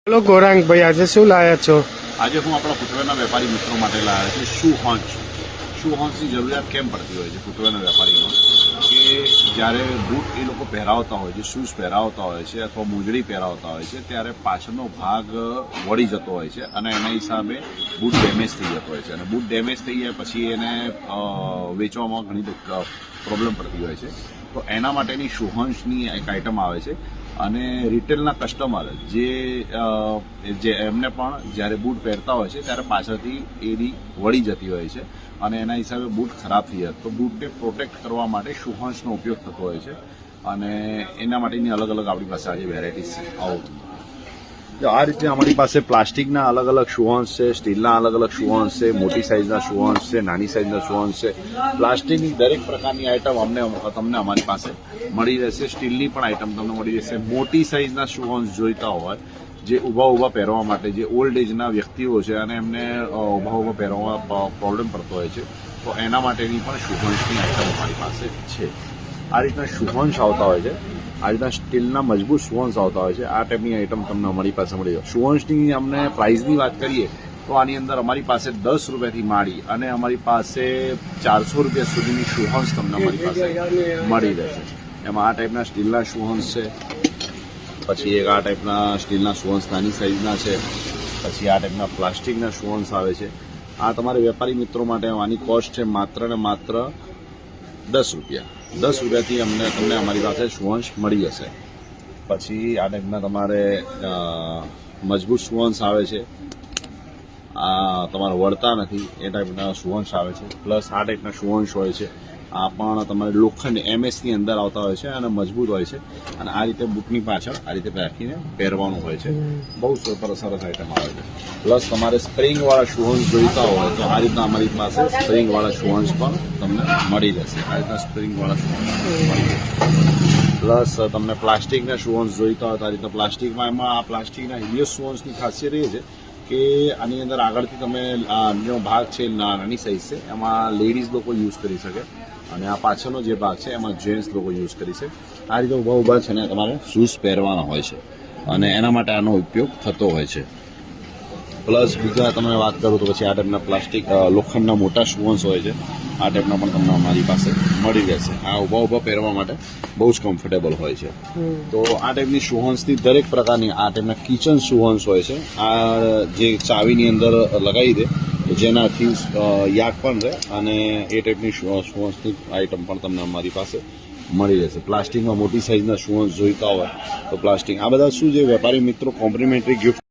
Hello Gaurang भाई, आज शू लाया छो? આજે હું આપણા ફૂટવેરના વેપારી મિત્રો માટે લાવ્યા છું શૂ હોન્સની જરૂરિયાત કેમ પડતી હોય છે ફૂટવેરના વેપારીનો કે જ્યારે બૂટ એ લોકો પહેરાવતા હોય છે, શૂઝ પહેરાવતા હોય છે અથવા મોજડી પહેરાવતા હોય છે ત્યારે પાછળનો ભાગ વળી જતો હોય છે અને એના હિસાબે બૂટ ડેમેજ થઈ જતો હોય છે અને બૂટ ડેમેજ થઈ જાય પછી એને વેચવામાં ઘણી પ્રોબ્લેમ પડતી હોય છે. તો એના માટેની શૂહોન્સની એક આઇટમ આવે છે અને રિટેલના કસ્ટમર જે એમને પણ જ્યારે બૂટ પહેરતા હોય છે ત્યારે પાછળથી એની વળી જતી હોય છે અને એના હિસાબે બૂટ ખરાબ થઈ જાય. તો બૂટને પ્રોટેક્ટ કરવા માટે શૂહોન્સનો ઉપયોગ થતો હોય છે અને એના માટેની અલગ અલગ આપણી પાસે આજે વેરાયટીઝ છે. આવો આ રીતે અમારી પાસે પ્લાસ્ટિકના અલગ અલગ શૂહોન્સ છે, સ્ટીલના અલગ અલગ શૂહોન્સ છે, મોટી સાઇઝના શૂહોન્સ છે, નાની સાઇઝના શૂહોન્સ છે. પ્લાસ્ટિકની દરેક પ્રકારની આઇટમ તમને અમારી પાસે મળી રહેશે. સ્ટીલની પણ આઇટમ તમને મળી રહેશે. મોટી સાઇઝના શૂહોન્સ જોઈતા હોય જે ઊભા પહેરવા માટે, જે ઓલ્ડ એજના વ્યક્તિઓ છે અને એમને ઊભા પહેરવામાં પ્રોબ્લેમ પડતો હોય છે તો એના માટેની પણ શૂહોન્સની આઇટમ અમારી પાસે છે. આ રીતના શૂહોન્સ આવતા હોય છે, આ રીતના સ્ટીલના મજબૂત શૂહોન્સ આવતા હોય છે. આ ટાઈપની આઇટમ તમને અમારી પાસે મળી જાય. શૂહોન્સની અમને પ્રાઇસની વાત કરીએ તો આની અંદર અમારી પાસે 10 રૂપિયાથી માંડી અને અમારી પાસે 400 રૂપિયા સુધીની શૂહોન્સ તમને અમારી પાસે મળી રહેશે. એમાં આ ટાઈપના સ્ટીલના શૂહોન્સ છે, પછી એક આ ટાઈપના સ્ટીલના શૂહોન્સ નાની સાઇઝના છે, પછી આ ટાઈપના પ્લાસ્ટિકના શૂહોન્સ આવે છે. આ તમારે વેપારી મિત્રો માટે આની કોસ્ટ છે માત્ર ને માત્ર 10 રૂપિયા. 10 રૂપિયાથી તમને અમારી પાસે શૂહોન્સ મળી જશે. પછી આ ટાઈપના તમારે મજબૂત શૂહોન્સ આવે છે, આ તમારે વળતા નથી એ ટાઈપના શૂહોન્સ આવે છે. પ્લસ આ ટાઈપના શૂહોન્સ હોય છે, આ પણ તમારે લોખંડ એમએસની અંદર આવતા હોય છે અને મજબૂત હોય છે અને આ રીતે બૂટની પાછળ આ રીતે રાખીને પહેરવાનું હોય છે. બહુ સરસ આઈટમ આવે છે. પ્લસ તમારે સ્પ્રિંગવાળા શૂહોન્સ જોઈતા હોય તો આ રીતના અમારી પાસે સ્પ્રિંગવાળા શૂહોન્સ પણ તમને મળી જશે. આ રીતના સ્પ્રિંગવાળા શૂહોન્સ મળી જશે. પ્લસ તમને પ્લાસ્ટિકના શૂહોન્સ જોઈતા હોય તો આ રીતના પ્લાસ્ટિકમાં એમાં આ પ્લાસ્ટિકના હિલિયસ શૂહોન્સની ખાસિયત એ છે કે આની અંદર આગળથી તમે આનો ભાગ છે નાની સાઇઝ છે એમાં લેડીઝ લોકો યુઝ કરી શકે અને આ પાછળનો જે ભાગ છે એમાં જેન્ટ્સ લોકો યુઝ કરી શકે. આ રીતે ઊભા છે ને તમારે શૂઝ પહેરવાના હોય છે અને એના માટે આનો ઉપયોગ થતો હોય છે. પ્લસ બીજા તમે વાત કરો તો પછી આ ટાઈપના પ્લાસ્ટિક લોખંડના મોટા શૂહોન્સ હોય છે, આ ટાઈપના પણ તમને અમારી પાસે મળી રહેશે. આ ઊભા પહેરવા માટે બહુ જ કમ્ફર્ટેબલ હોય છે. તો આ ટાઈપની શૂહોન્સની દરેક પ્રકારની આ ટાઈપના કિચન શૂહોન્સ હોય છે. આ જે ચાવીની અંદર લગાવી દે જેનાથી યાદ પણ રહે અને એ ટાઈપની શૂહોન્સની આઇટમ પણ તમને અમારી પાસે મળી રહેશે. પ્લાસ્ટિકમાં મોટી સાઇઝના શૂહોન્સ જોઈતા હોય તો પ્લાસ્ટિક આ બધા શું છે વેપારી મિત્રો કોમ્પ્લિમેન્ટરી ગિફ્ટ